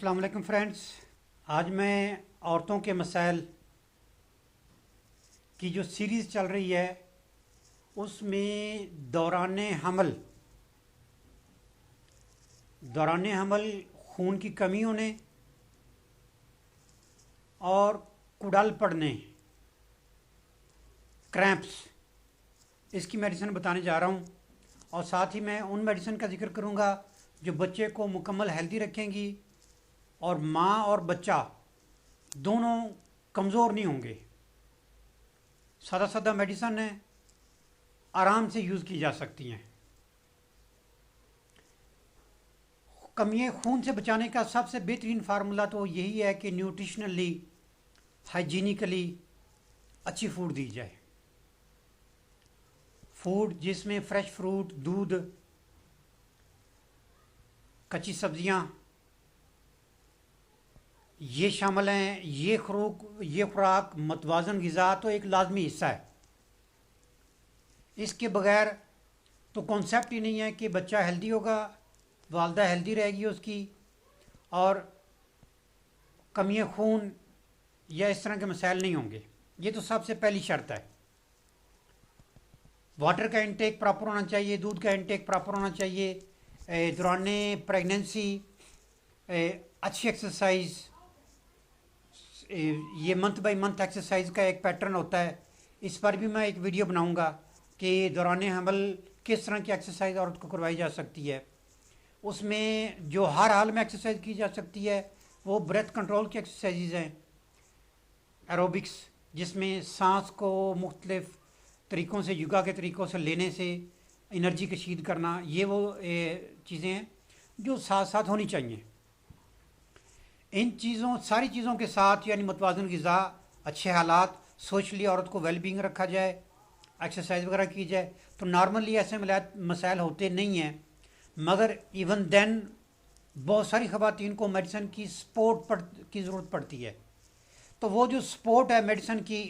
अस्सलाम वालेकुम फ्रेंड्स। आज मैं औरतों के मसाइल की जो सीरीज़ चल रही है उसमें दौरान हमल खून की कमी होने और कुड़ाल पड़ने, क्रैम्प्स, इसकी मेडिसिन बताने जा रहा हूँ। और साथ ही मैं उन मेडिसिन का जिक्र करूँगा जो बच्चे को मुकम्मल हेल्दी रखेंगी और माँ और बच्चा दोनों कमज़ोर नहीं होंगे। सादा सादा मेडिसिन है, आराम से यूज़ की जा सकती हैं। कमियाँ खून से बचाने का सबसे बेहतरीन फार्मूला तो यही है कि न्यूट्रिशनली, हाइजीनिकली अच्छी फूड दी जाए। फूड जिसमें फ्रेश फ्रूट, दूध, कच्ची सब्जियां ये शामिल हैं। ये खुराक मतवाजन ग़िज़ा तो एक लाजमी हिस्सा है। इसके बगैर तो कॉन्सेप्ट ही नहीं है कि बच्चा हेल्दी होगा, वालदा हेल्दी रहेगी उसकी, और कमियाँ खून या इस तरह के मसाइल नहीं होंगे। ये तो सबसे पहली शर्त है। वाटर का इंटेक प्रॉपर होना चाहिए, दूध का इंटेक प्रॉपर होना चाहिए। दौरान प्रेगनेंसी अच्छी एक्सरसाइज, ये मंथ बाय मंथ एक्सरसाइज का एक पैटर्न होता है। इस पर भी मैं एक वीडियो बनाऊंगा कि दौरान हमल किस तरह की एक्सरसाइज औरत को करवाई जा सकती है। उसमें जो हर हाल में एक्सरसाइज की जा सकती है वो ब्रेथ कंट्रोल की एक्सरसाइजेज हैं, एरोबिक्स, जिसमें सांस को मुख्तलिफ तरीक़ों से, योगा के तरीक़ों से लेने से एनर्जी कशीद करना, ये वो चीज़ें हैं जो साथ साथ होनी चाहिए। इन सारी चीज़ों के साथ यानी मतवाज़न ग़िज़ा, अच्छे हालात, सोशली औरत को वेलबींग रखा जाए, एक्सरसाइज वगैरह की जाए, तो नॉर्मली ऐसे मसाइल होते नहीं हैं। मगर इवन देन बहुत सारी ख़वातीन को मेडिसिन की की ज़रूरत पड़ती है। तो वो जो सपोर्ट है मेडिसिन की,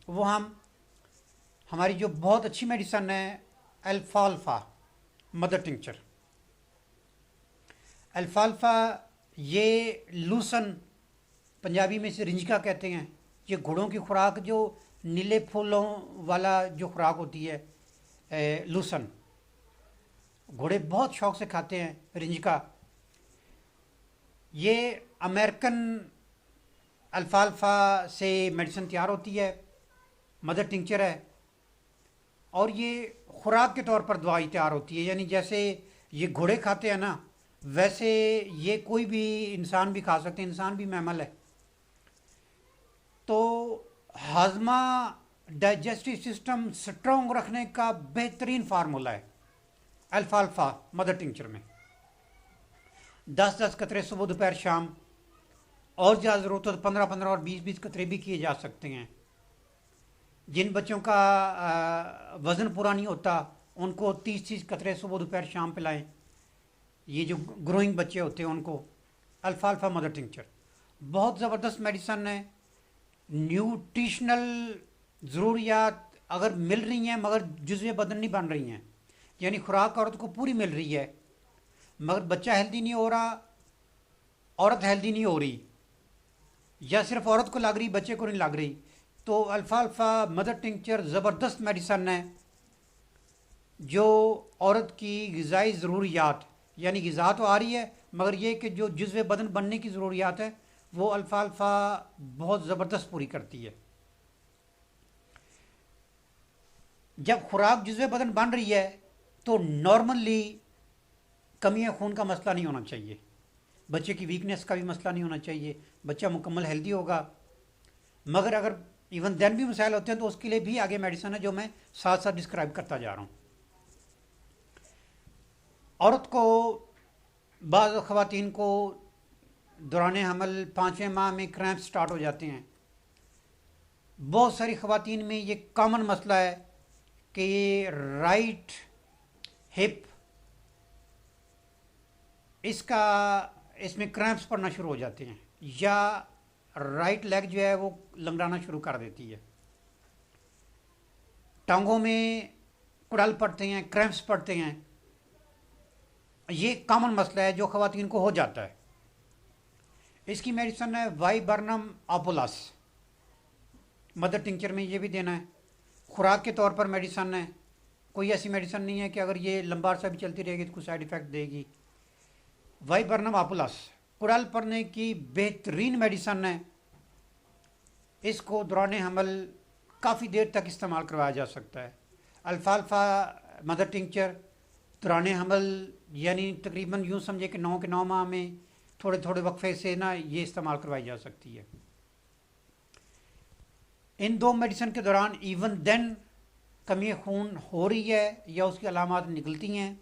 वो हमारी जो बहुत अच्छी मेडिसिन है अल्फाल्फा मदर टिंचर। अल्फाल्फा ये लूसन, पंजाबी में इसे रिंजका कहते हैं। ये घोड़ों की खुराक, जो नीले फूलों वाला जो खुराक होती है, लूसन, घोड़े बहुत शौक से खाते हैं रिंजका। ये अमेरिकन अल्फाल्फा से मेडिसिन तैयार होती है, मदर टिंचर है, और ये खुराक के तौर पर दवाई तैयार होती है। यानी जैसे ये घोड़े खाते हैं ना, वैसे ये कोई भी इंसान भी खा सकते हैं, इंसान भी मैमल है। तो हाजमा, डाइजेस्टिव सिस्टम स्ट्रॉन्ग रखने का बेहतरीन फार्मूला है अल्फाल्फा मदर टिंचर में। 10-10 कतरे सुबह दोपहर शाम, और ज़्यादा ज़रूरत हो तो 15-15 और 20-20 कतरे भी किए जा सकते हैं। जिन बच्चों का वज़न पूरा नहीं होता उनको 30-30 कतरे सुबह दोपहर शाम पिलाएं। ये जो ग्रोइंग बच्चे होते हैं उनको अल्फाल्फा मदर टिंचर बहुत ज़बरदस्त मेडिसन है। न्यूट्रिशनल ज़रूरियात अगर मिल रही हैं मगर जुज़्वे बदन नहीं बन रही हैं, यानी खुराक औरत को पूरी मिल रही है मगर बच्चा हेल्दी नहीं हो रहा, औरत हेल्दी नहीं हो रही, या सिर्फ औरत को लग रही बच्चे को नहीं लग रही, तो अल्फाल्फा मदर टिंचर ज़बरदस्त मेडिसन है जो औरत की ग़िज़ाई ज़रूरियात, यानी ग़िज़ा तो आ रही है मगर ये कि जो जुज़्वे बदन बनने की ज़रूरियात है वो अल्फाल्फा बहुत ज़बरदस्त पूरी करती है। जब खुराक जुज़्वे बदन बन रही है तो नॉर्मली कमियाँ खून का मसला नहीं होना चाहिए, बच्चे की वीकनेस का भी मसला नहीं होना चाहिए, बच्चा मुकम्मल हेल्दी होगा। मगर अगर इवन देन भी मसाइल होते हैं तो उसके लिए भी आगे मेडिसिन है जो मैं साथ साथ डिस्क्राइब करता जा रहा हूँ। औरत को, बाज़ ख़वातीन को दौरान हमल 5वें माह में क्रैम्प स्टार्ट हो जाते हैं। बहुत सारी ख़वातीन में ये कॉमन मसला है कि ये राइट हिप, इसमें क्रैम्प्स पड़ना शुरू हो जाते हैं, या राइट लेग जो है वो लंगड़ाना शुरू कर देती है। टांगों में कुड़ाल पड़ते हैं, क्रैम्प्स पड़ते हैं। ये कॉमन मसला है जो ख़वातीन को हो जाता है। इसकी मेडिसन है वाइबर्नम अपोलस, मदर टिंचर में ये भी देना है। खुराक के तौर पर मेडिसन है, कोई ऐसी मेडिसन नहीं है कि अगर ये लंबा अरसा भी चलती रहेगी तो कुछ साइड इफ़ेक्ट देगी। वाइबर्नम अपोलस कुड़ाल पड़ने की बेहतरीन मेडिसन है। इसको दौरान हमल काफ़ी देर तक इस्तेमाल करवाया जा सकता है। अल्फाल्फा मदर टिंचर दौरान हमल यानी तकरीबन यूँ समझे कि 9 के 9 माह में थोड़े थोड़े वक्फे से ना ये इस्तेमाल करवाई जा सकती है। इन 2 मेडिसिन के दौरान इवन देन कमी खून हो रही है या उसकी अलामात निकलती हैं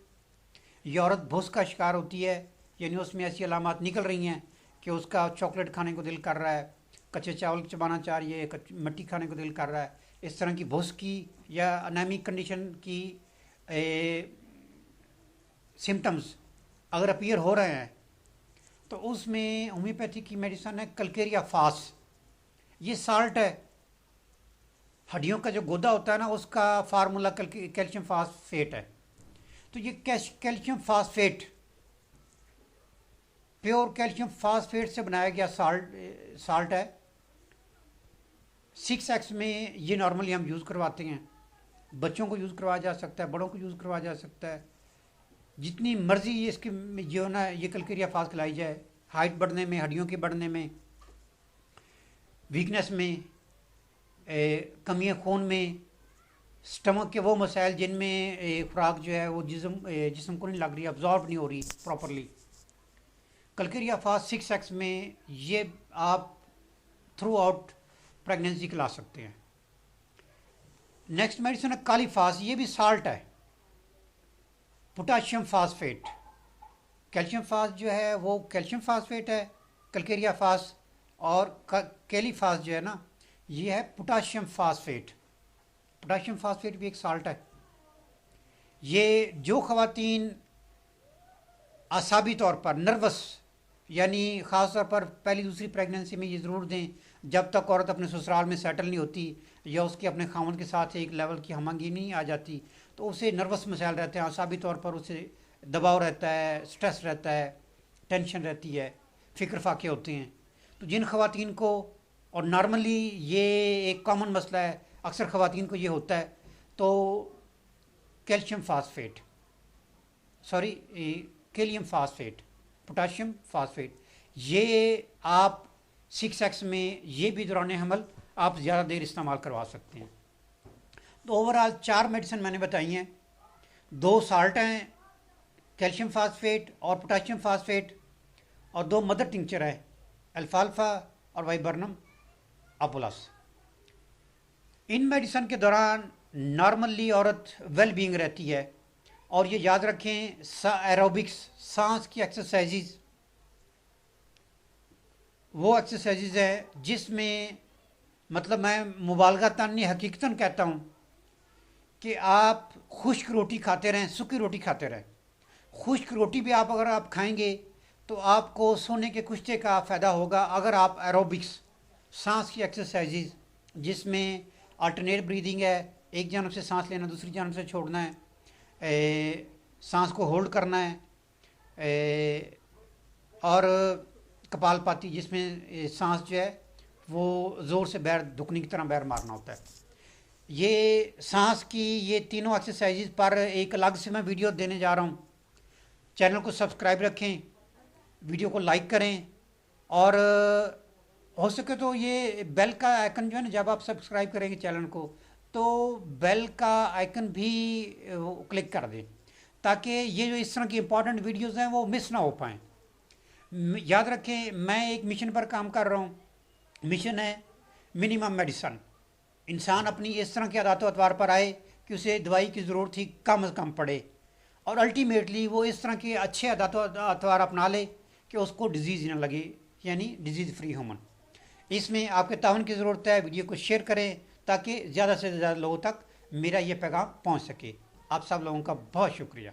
या औरत भूस का शिकार होती है, यानी उसमें ऐसी अलामात निकल रही हैं कि उसका चॉकलेट खाने को दिल कर रहा है, कच्चे चावल चबाना चाह रही है, मिट्टी खाने को दिल कर रहा है, इस तरह की भूस की या अनामिक कंडीशन की सिम्टम्स अगर अपीयर हो रहे हैं तो उसमें होम्योपैथी की मेडिसिन है कलकेरिया फास। ये साल्ट है, हड्डियों का जो गोदा होता है ना उसका फार्मूला कैल्शियम फास्फेट है। तो ये calcium phosphate pure calcium phosphate से बनाया गया साल्ट है। 6X में ये नॉर्मली हम यूज़ करवाते हैं, बच्चों को यूज़ करवाया जा सकता है, बड़ों को यूज़ करवाया जा सकता है, जितनी मर्ज़ी इसकी जो ना ये कलकेरिया फास्ट खिलाई जाए, हाइट बढ़ने में, हड्डियों के बढ़ने में, वीकनेस में, कमियाँ खून में, स्टमक के वो मसाइल जिनमें खुराक जो है वो जिस्म को नहीं लग रही, अब्जॉर्ब नहीं हो रही प्रॉपरली, कलकेरिया फास्ट 6X में ये आप थ्रू आउट प्रेगनेंसी खिला सकते हैं। नेक्स्ट मेडिसिन है काली फास्ट, ये भी साल्ट है, पोटाशियम फास्फेट। कैल्शियम फास्ट जो है वो कैल्शियम फास्फेट है, कलकेरिया फास्ट, और कैली फास्ट जो है ना ये है पोटाशियम फास्फेट। पोटाशियम फास्फेट भी एक साल्ट है। ये जो ख़वातीन आसाबी तौर पर नर्वस यानी ख़ास तौर पर पहली दूसरी प्रेगनेंसी में ये ज़रूर दें जब तक औरत अपने ससुराल में सेटल नहीं होती या उसके अपने खामन के साथ एक लेवल की हमंगी नहीं आ जाती, तो उसे नर्वस मसाइल रहते हैं, आसाबी तौर पर उसे दबाव रहता है, स्ट्रेस रहता है, टेंशन रहती है, फ़िक्र फाके होते हैं। तो जिन ख़वातीन को, और नॉर्मली ये एक कॉमन मसला है, अक्सर ख़वातीन को ये होता है, तो calcium phosphate कैलियम phosphate, potassium phosphate, ये आप 6X में ये भी दौरान हमल आप ज़्यादा देर इस्तेमाल करवा सकते हैं। तो ओवरऑल 4 मेडिसिन मैंने बताई हैं, 2 साल्ट हैं कैल्शियम फास्फेट और पोटाशियम फास्फेट, और 2 मदर टिंचर है अल्फाल्फा और वाइबर्नम अपोलस। इन मेडिसिन के दौरान नॉर्मली औरत वेल बीइंग रहती है, और ये याद रखें एरोबिक्स सांस की एक्सरसाइजेज वो एक्सरसाइजेज है जिसमें मतलब मैं मुबालगा तानी हकीकतन कहता हूँ कि आप खुश्क रोटी खाते रहें, सूखी रोटी खाते रहें। खुश्क रोटी भी अगर आप खाएंगे तो आपको सोने के कुश्ते का फ़ायदा होगा। अगर आप एरोबिक्स सांस की एक्सरसाइजेज जिसमें अल्टरनेट ब्रीदिंग है, एक जानब से सांस लेना दूसरी जानब से छोड़ना है, सांस को होल्ड करना है, और कपालपाती जिसमें सांस जो है वो ज़ोर से बैर दुखने की तरह बैर मारना होता है। ये सांस की ये तीनों एक्सरसाइजेज पर एक अलग से मैं वीडियो देने जा रहा हूँ। चैनल को सब्सक्राइब रखें, वीडियो को लाइक करें, और हो सके तो ये बेल का आइकन जो है ना, जब आप सब्सक्राइब करेंगे चैनल को तो बेल का आइकन भी क्लिक कर दें ताकि ये जो इस तरह की इंपॉर्टेंट वीडियोस हैं वो मिस ना हो पाएँ। याद रखें मैं एक मिशन पर काम कर रहा हूँ, मिशन है मिनिमम मेडिसन। इंसान अपनी इस तरह की आदत अतवार पर आए कि उसे दवाई की ज़रूरत ही कम से कम पड़े, और अल्टीमेटली वो इस तरह के अच्छे आदत अतवार अपना ले कि उसको डिजीज़ ना लगे, यानी डिजीज़ फ्री ह्यूमन। इसमें आपके ताउन की ज़रूरत है। वीडियो को शेयर करें ताकि ज़्यादा से ज़्यादा लोगों तक मेरा ये पैगाम पहुंच सके। आप सब लोगों का बहुत शुक्रिया।